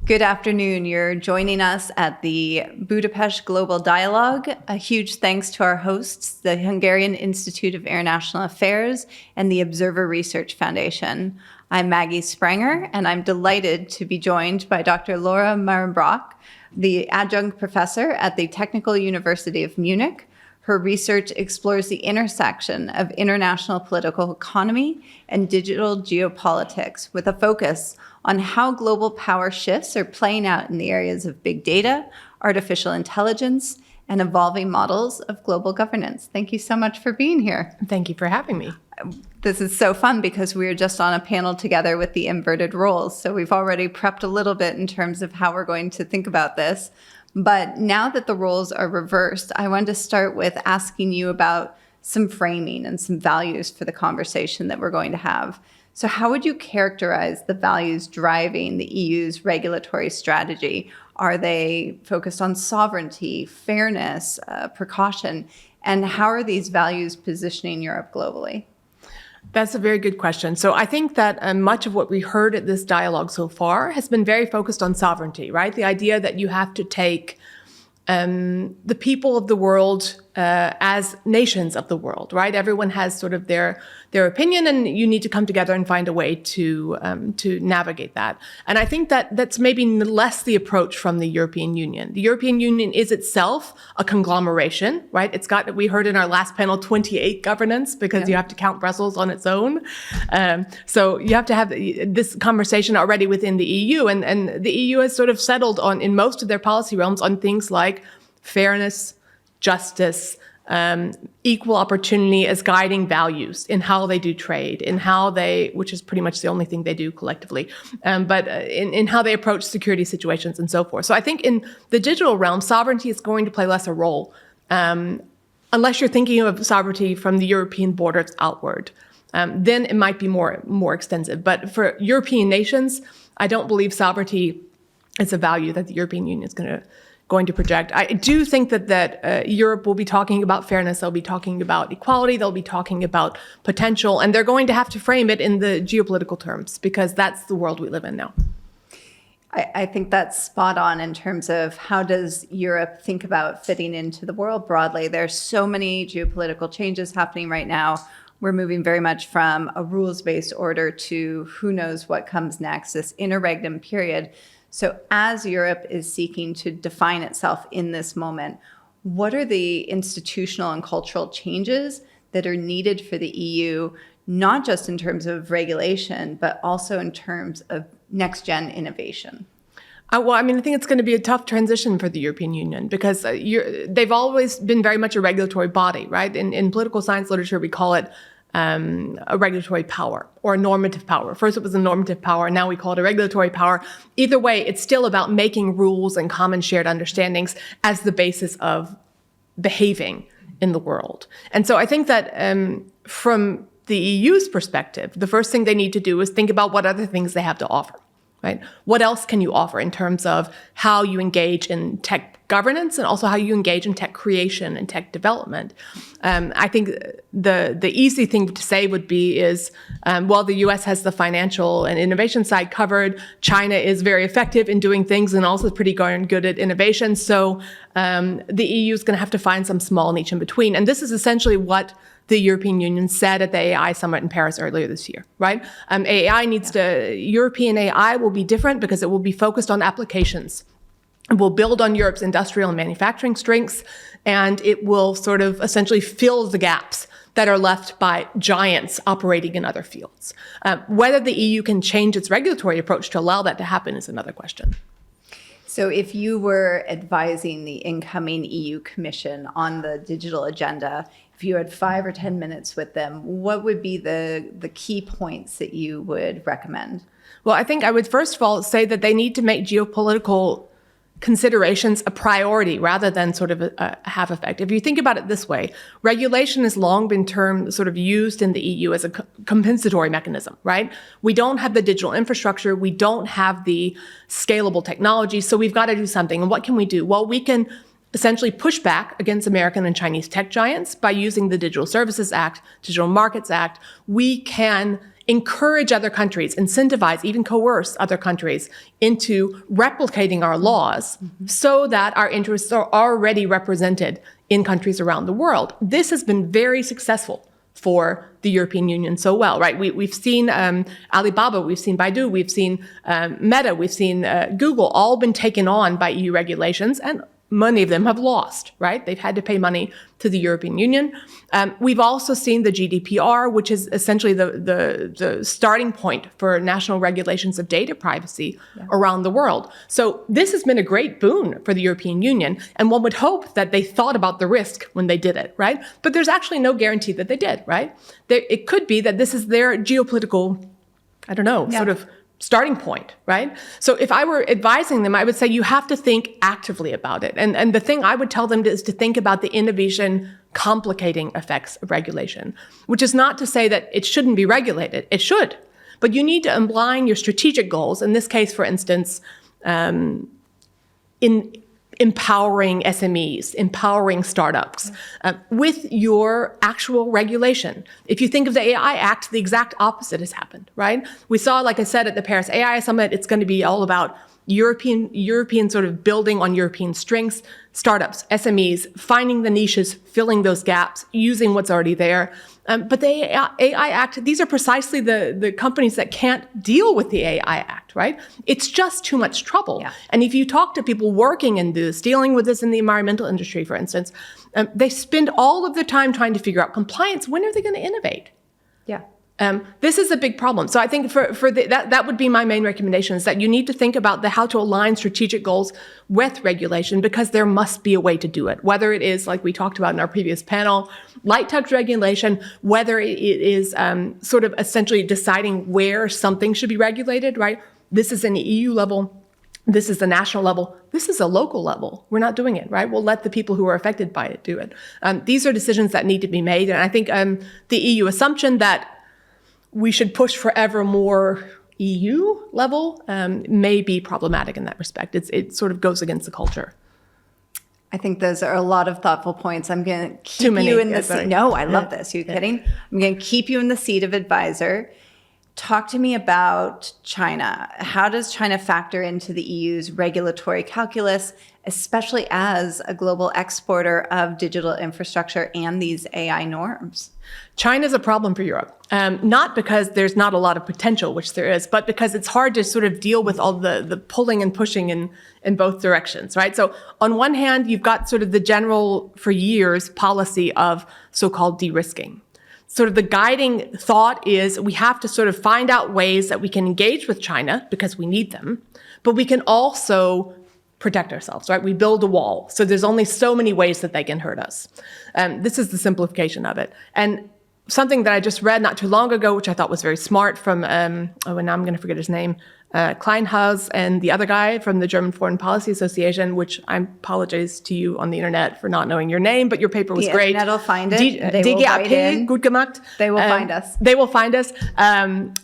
Good afternoon. You're joining us at the Budapest Global Dialogue. A huge thanks to our hosts, the Hungarian Institute of International Affairs and the Observer Research Foundation. I'm Maggie Spranger, and I'm delighted to be joined by Dr. Laura Marenbrock, the adjunct professor at the Technical University of Munich. Her research explores the intersection of international political economy and digital geopolitics with a focus on how global power shifts are playing out in the areas of big data, artificial intelligence, and evolving models of global governance. Thank you so much for being here. Thank you for having me. This is so fun because we were just on a panel together with the inverted roles. So we've already prepped a little bit in terms of how we're going to think about this. But now that the roles are reversed, I wanted to start with asking you about some framing and some values for the conversation that we're going to have. So how would you characterize the values driving the EU's regulatory strategy? Are they focused on sovereignty, fairness, precaution? And how are these values positioning Europe globally? That's a very good question. So I think that much of what we heard at this dialogue so far has been very focused on sovereignty, right? The idea that you have to take the people of the world as nations of the world, right? Everyone has sort of their opinion, and you need to come together and find a way to navigate that. And I think that that's maybe less the approach from the European Union. The European Union is itself a conglomeration, right? It's got, we heard in our last panel, 28 governance, because you have to count Brussels on its own. So you have to have this conversation already within the EU, and the EU has sort of settled on, in most of their policy realms, on things like fairness, justice, equal opportunity as guiding values in how they do trade, in how they, which is pretty much the only thing they do collectively, but in how they approach security situations and so forth. So I think in the digital realm, sovereignty is going to play less a role, unless you're thinking of sovereignty from the European borders outward. Then it might be more extensive. But for European nations, I don't believe sovereignty is a value that the European Union is going to project. I do think that Europe will be talking about fairness. They'll be talking about equality. They'll be talking about potential. And they're going to have to frame it in the geopolitical terms, because that's the world we live in now. I think that's spot on in terms of how does Europe think about fitting into the world broadly. There's so many geopolitical changes happening right now. We're moving very much from a rules-based order to who knows what comes next, this interregnum period. So as Europe is seeking to define itself in this moment, what are the institutional and cultural changes that are needed for the EU, not just in terms of regulation, but also in terms of next-gen innovation? Well, I mean, I think it's going to be a tough transition for the European Union, because they've always been very much a regulatory body, right? In political science literature, we call it a regulatory power or a normative power. First, it was a normative power. Now we call it a regulatory power. Either way, it's still about making rules and common shared understandings as the basis of behaving in the world. And so I think that from the EU's perspective, the first thing they need to do is think about what other things they have to offer, right? What else can you offer in terms of how you engage in tech governance and also how you engage in tech creation and tech development? I think the easy thing to say would be is, well, the US has the financial and innovation side covered. China is very effective in doing things and also pretty darn good at innovation. So the EU is going to have to find some small niche in between. And this is essentially what the European Union said at the AI summit in Paris earlier this year, right? European AI will be different because it will be focused on applications. It will build on Europe's industrial and manufacturing strengths, and it will sort of essentially fill the gaps that are left by giants operating in other fields. Whether the EU can change its regulatory approach to allow that to happen is another question. So if you were advising the incoming EU Commission on the digital agenda, if you had 5 or 10 minutes with them, what would be the key points that you would recommend? Well, I think I would first of all say that they need to make geopolitical considerations a priority rather than sort of a half effect. If you think about it this way, regulation has long been sort of used in the EU as a compensatory mechanism, right? We don't have the digital infrastructure. We don't have the scalable technology. So we've got to do something. And what can we do? Well, we can essentially push back against American and Chinese tech giants by using the Digital Services Act, Digital Markets Act. We can encourage other countries, incentivize, even coerce other countries into replicating our laws so that our interests are already represented in countries around the world. This has been very successful for the European Union so well, right? We've seen Alibaba, we've seen Baidu, we've seen Meta, we've seen Google, all been taken on by EU regulations, and many of them have lost, right? They've had to pay money to the European Union. We've also seen the GDPR, which is essentially the starting point for national regulations of data privacy around the world. So this has been a great boon for the European Union, and one would hope that they thought about the risk when they did it, right? But there's actually no guarantee that they did, right? It could be that this is their geopolitical, I don't know, sort of starting point, right? So if I were advising them, I would say you have to think actively about it. And the thing I would tell them is to think about the innovation complicating effects of regulation, which is not to say that it shouldn't be regulated. It should. But you need to align your strategic goals, in this case, for instance, in empowering SMEs, empowering startups, with your actual regulation. If you think of the AI Act, the exact opposite has happened, right? We saw, like I said, at the Paris AI Summit, it's going to be all about European sort of building on European strengths, startups, SMEs, finding the niches, filling those gaps, using what's already there. But the AI Act, these are precisely the companies that can't deal with the AI Act, right? It's just too much trouble. Yeah. And if you talk to people working in this, dealing with this in the environmental industry, for instance, they spend all of their time trying to figure out compliance. When are they going to innovate? Yeah. This is a big problem. So I think that would be my main recommendation, is that you need to think about how to align strategic goals with regulation, because there must be a way to do it. Whether it is, like we talked about in our previous panel, light touch regulation, whether it is sort of essentially deciding where something should be regulated, right? This is an EU level. This is the national level. This is a local level. We're not doing it, right? We'll let the people who are affected by it do it. These are decisions that need to be made. And I think the EU assumption that we should push for ever more EU level may be problematic in that respect. It sort of goes against the culture. I think those are a lot of thoughtful points. I'm going to keep you in the seat. No, I love this. Are you kidding? I'm going to keep you in the seat of advisor. Talk to me about China. How does China factor into the EU's regulatory calculus, especially as a global exporter of digital infrastructure and these AI norms? China is a problem for Europe, not because there's not a lot of potential, which there is, but because it's hard to sort of deal with all the pulling and pushing in both directions, right? So on one hand, you've got sort of the general, for years, policy of so-called de-risking. Sort of the guiding thought is we have to sort of find out ways that we can engage with China because we need them, but we can also protect ourselves, right? We build a wall. So there's only so many ways that they can hurt us. This is the simplification of it. And something that I just read not too long ago, which I thought was very smart from, and now I'm going to forget his name, Kleinhaus and the other guy from the German Foreign Policy Association, which I apologize to you on the internet for not knowing your name, but your paper was great. The internet will find it. They will write in. Gut gemacht. They will find us. They will find us.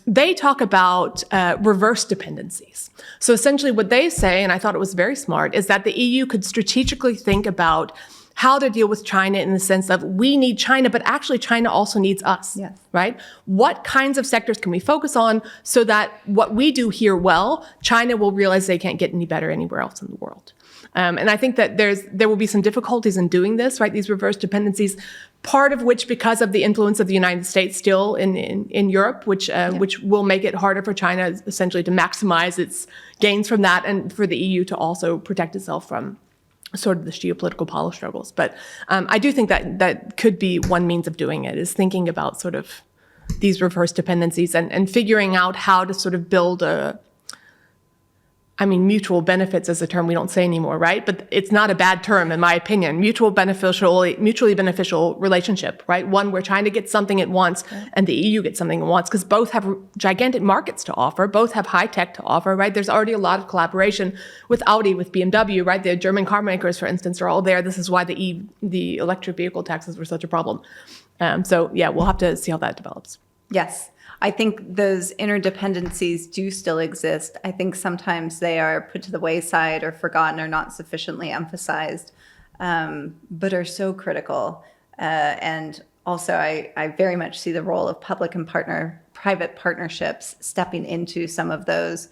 They talk about reverse dependencies. So essentially what they say, and I thought it was very smart, is that the EU could strategically think about how to deal with China in the sense of we need China, but actually China also needs us, yes. Right? What kinds of sectors can we focus on so that what we do here well, China will realize they can't get any better anywhere else in the world. And I think that there will be some difficulties in doing this, right? These reverse dependencies, part of which because of the influence of the United States still in Europe, which will make it harder for China essentially to maximize its gains from that, and for the EU to also protect itself from sort of the geopolitical power struggles. But I do think that could be one means of doing it, is thinking about sort of these reverse dependencies and figuring out how to sort of build mutual benefits is a term we don't say anymore, right? But it's not a bad term, in my opinion. Mutually beneficial relationship, right? One where China gets something it wants and the EU gets something it wants, because both have gigantic markets to offer, both have high tech to offer, right? There's already a lot of collaboration with Audi, with BMW, right? The German car makers, for instance, are all there. This is why the electric vehicle taxes were such a problem. So yeah, we'll have to see how that develops. Yes. I think those interdependencies do still exist. I think sometimes they are put to the wayside or forgotten or not sufficiently emphasized, but are so critical. And also, I very much see the role of public and private partnerships stepping into some of those,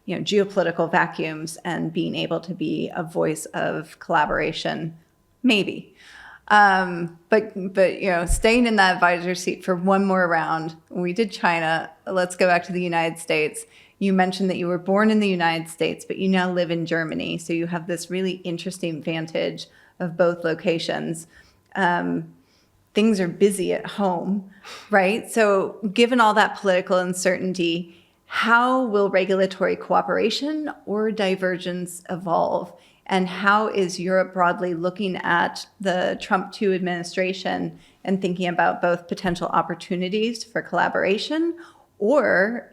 geopolitical vacuums and being able to be a voice of collaboration, maybe. But staying in that advisor seat for one more round, we did China. Let's go back to the United States. You mentioned that you were born in the United States, but you now live in Germany. So you have this really interesting vantage of both locations. Things are busy at home, right? So given all that political uncertainty, how will regulatory cooperation or divergence evolve? And how is Europe broadly looking at the Trump 2 administration and thinking about both potential opportunities for collaboration or,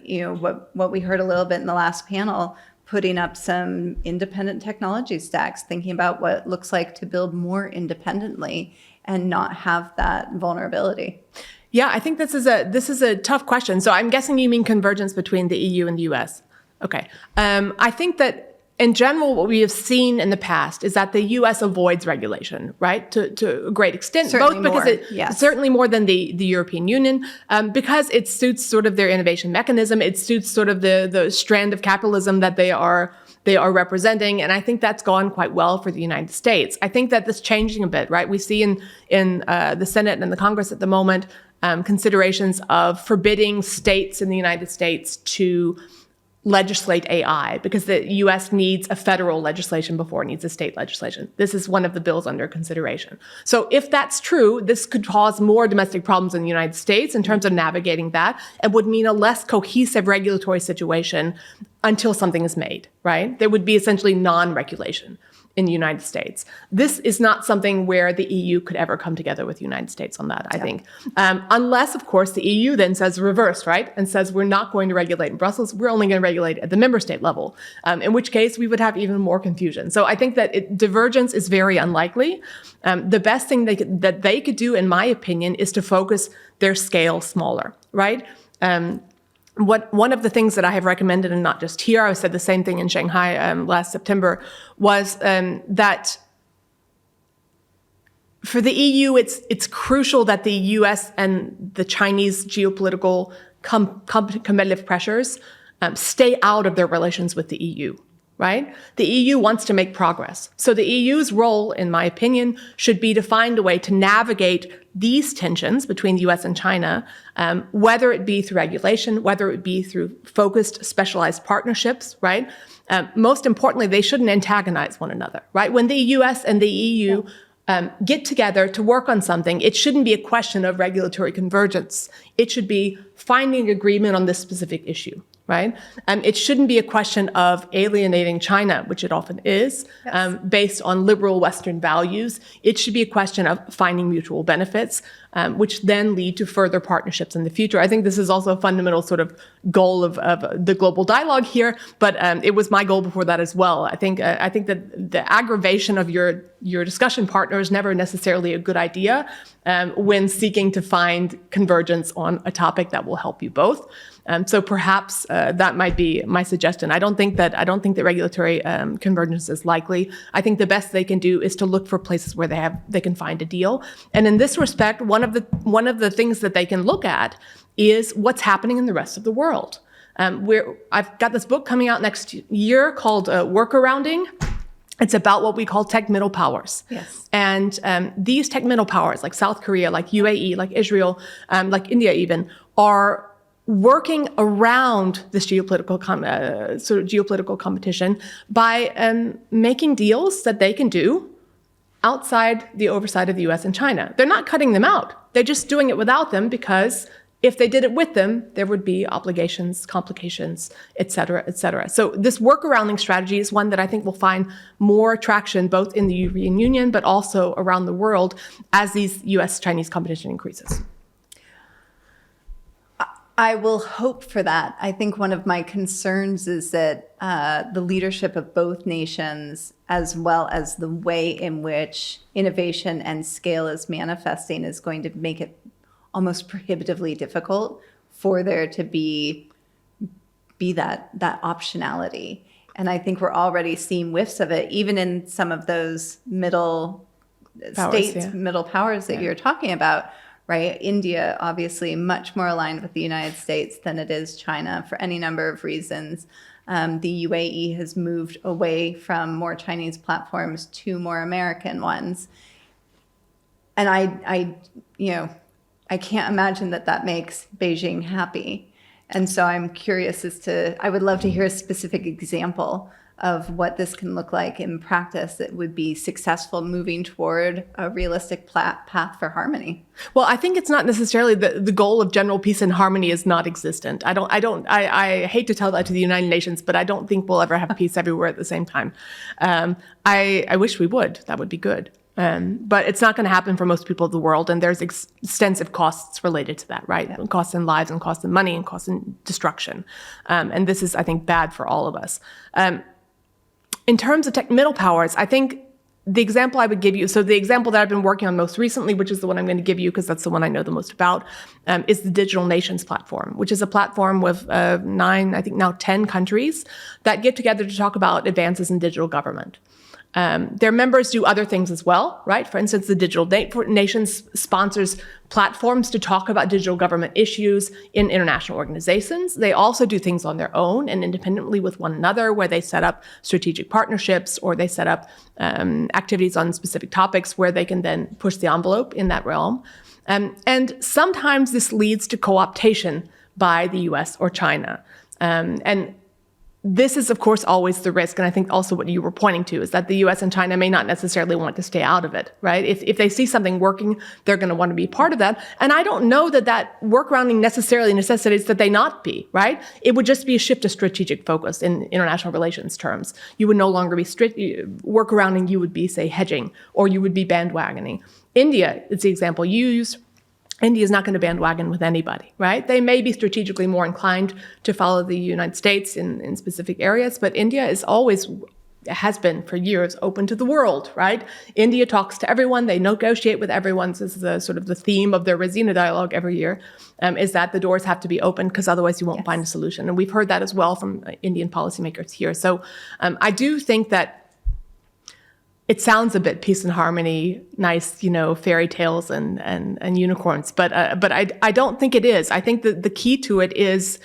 what we heard a little bit in the last panel, putting up some independent technology stacks, thinking about what it looks like to build more independently and not have that vulnerability? Yeah, I think this is a tough question. So I'm guessing you mean convergence between the EU and the US. Okay. I think that in general, what we have seen in the past is that the U.S. avoids regulation, right, to a great extent, Certainly both because certainly more than the European Union, because it suits sort of their innovation mechanism, it suits sort of the strand of capitalism that they are representing, and I think that's gone quite well for the United States. I think that this changing a bit, right? We see in the Senate and the Congress at the moment considerations of forbidding states in the United States to legislate AI because the U.S. needs a federal legislation before it needs a state legislation. This is one of the bills under consideration. So if that's true, this could cause more domestic problems in the United States in terms of navigating that and would mean a less cohesive regulatory situation until something is made, right? There would be essentially non-regulation in the United States. This is not something where the EU could ever come together with the United States on that, I think. Unless, of course, the EU then says reverse, right? And says we're not going to regulate in Brussels, we're only going to regulate at the member state level, in which case we would have even more confusion. So I think that divergence is very unlikely. The best thing that they could do, in my opinion, is to focus their scale smaller, right? One of the things that I have recommended, and not just here, I said the same thing in Shanghai last September, was that for the EU, it's crucial that the US and the Chinese geopolitical competitive pressures stay out of their relations with the EU, right? The EU wants to make progress. So the EU's role, in my opinion, should be to find a way to navigate these tensions between the US and China, whether it be through regulation, whether it be through focused, specialized partnerships, right? Most importantly, they shouldn't antagonize one another, right? When the US and the EU get together to work on something, it shouldn't be a question of regulatory convergence. It should be finding agreement on this specific issue, right? It shouldn't be a question of alienating China, which it often is, based on liberal Western values. It should be a question of finding mutual benefits, which then lead to further partnerships in the future. I think this is also a fundamental sort of goal of the global dialogue here, but it was my goal before that as well. I think that the aggravation of your discussion partner is never necessarily a good idea when seeking to find convergence on a topic that will help you both. So perhaps that might be my suggestion. I don't think that regulatory convergence is likely. I think the best they can do is to look for places where they can find a deal. And in this respect, one of the things that they can look at is what's happening in the rest of the world. I've got this book coming out next year called Workarounding. It's about what we call tech middle powers. Yes. And these tech middle powers, like South Korea, like UAE, like Israel, like India even, are working around this geopolitical competition by making deals that they can do outside the oversight of the US and China. They're not cutting them out. They're just doing it without them because if they did it with them, there would be obligations, complications, et cetera, et cetera. So this workarounding strategy is one that I think will find more traction both in the European Union, but also around the world as these US-Chinese competition increases. I will hope for that. I think one of my concerns is that the leadership of both nations, as well as the way in which innovation and scale is manifesting, is going to make it almost prohibitively difficult for there to be that optionality. And I think we're already seeing whiffs of it, even in some of those middle powers that you're talking about. right? India, obviously, much more aligned with the United States than it is China for any number of reasons. The UAE has moved away from more Chinese platforms to more American ones. And I can't imagine that makes Beijing happy. And so I'm curious I would love to hear a specific example of what this can look like in practice that would be successful moving toward a realistic path for harmony. Well, I think it's not necessarily the goal of general peace and harmony is not existent. I hate to tell that to the United Nations, but I don't think we'll ever have peace everywhere at the same time. I wish we would. That would be good. But it's not going to happen for most people of the world, and there's extensive costs related to that, right? Yeah. Costs in lives and costs in money and costs in destruction. And this is, I think, bad for all of us. In terms of middle powers, I think the example I would give you, so the example that I've been working on most recently, which is the one I'm going to give you because that's the one I know the most about, is the Digital Nations Platform, which is a platform with 9, I think now 10 countries that get together to talk about advances in digital government. Their members do other things as well, right? For instance, the Digital Nations sponsors platforms to talk about digital government issues in international organizations. They also do things on their own and independently with one another, where they set up strategic partnerships or they set up activities on specific topics where they can then push the envelope in that realm. And sometimes this leads to co-optation by the US or China. And this is, of course, always the risk. And I think also what you were pointing to is that the US and China may not necessarily want to stay out of it, right? If they see something working, they're going to want to be part of that. And I don't know that workarounding necessarily necessitates that they not be, right? It would just be a shift of strategic focus in international relations terms. You would no longer be workarounding, you would be, say, hedging, or you would be bandwagoning. India is the example you used. India is not going to bandwagon with anybody, right? They may be strategically more inclined to follow the United States in specific areas, but India has been for years open to the world, right? India talks to everyone. They negotiate with everyone. This is sort of the theme of their Rasina dialogue every year, is that the doors have to be open because otherwise you won't find a solution. And we've heard that as well from Indian policymakers here. So I do think that it sounds a bit peace and harmony, nice, fairy tales and unicorns, but I don't think it is. I think that the key to it is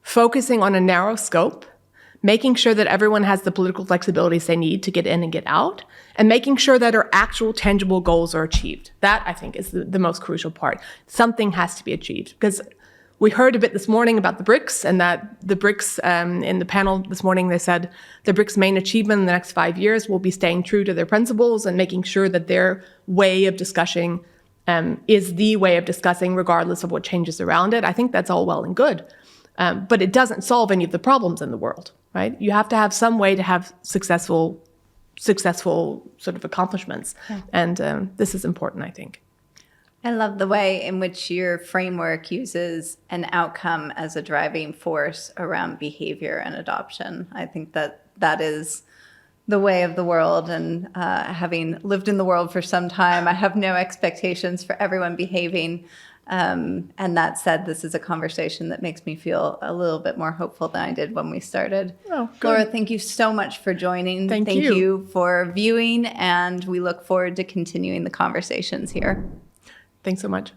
focusing on a narrow scope, making sure that everyone has the political flexibilities they need to get in and get out, and making sure that our actual tangible goals are achieved. That, I think, is the most crucial part. Something has to be achieved, because we heard a bit this morning about the BRICS, and that the BRICS, in the panel this morning, they said the BRICS' main achievement in the next 5 years will be staying true to their principles and making sure that their way of discussing is the way of discussing regardless of what changes around it. I think that's all well and good, but it doesn't solve any of the problems in the world, right? You have to have some way to have successful sort of accomplishments, and this is important, I think. I love the way in which your framework uses an outcome as a driving force around behavior and adoption. I think that is the way of the world. And having lived in the world for some time, I have no expectations for everyone behaving. And that said, this is a conversation that makes me feel a little bit more hopeful than I did when we started. Oh, good. Laura, thank you so much for joining. Thank you for viewing, and we look forward to continuing the conversations here. Thanks so much.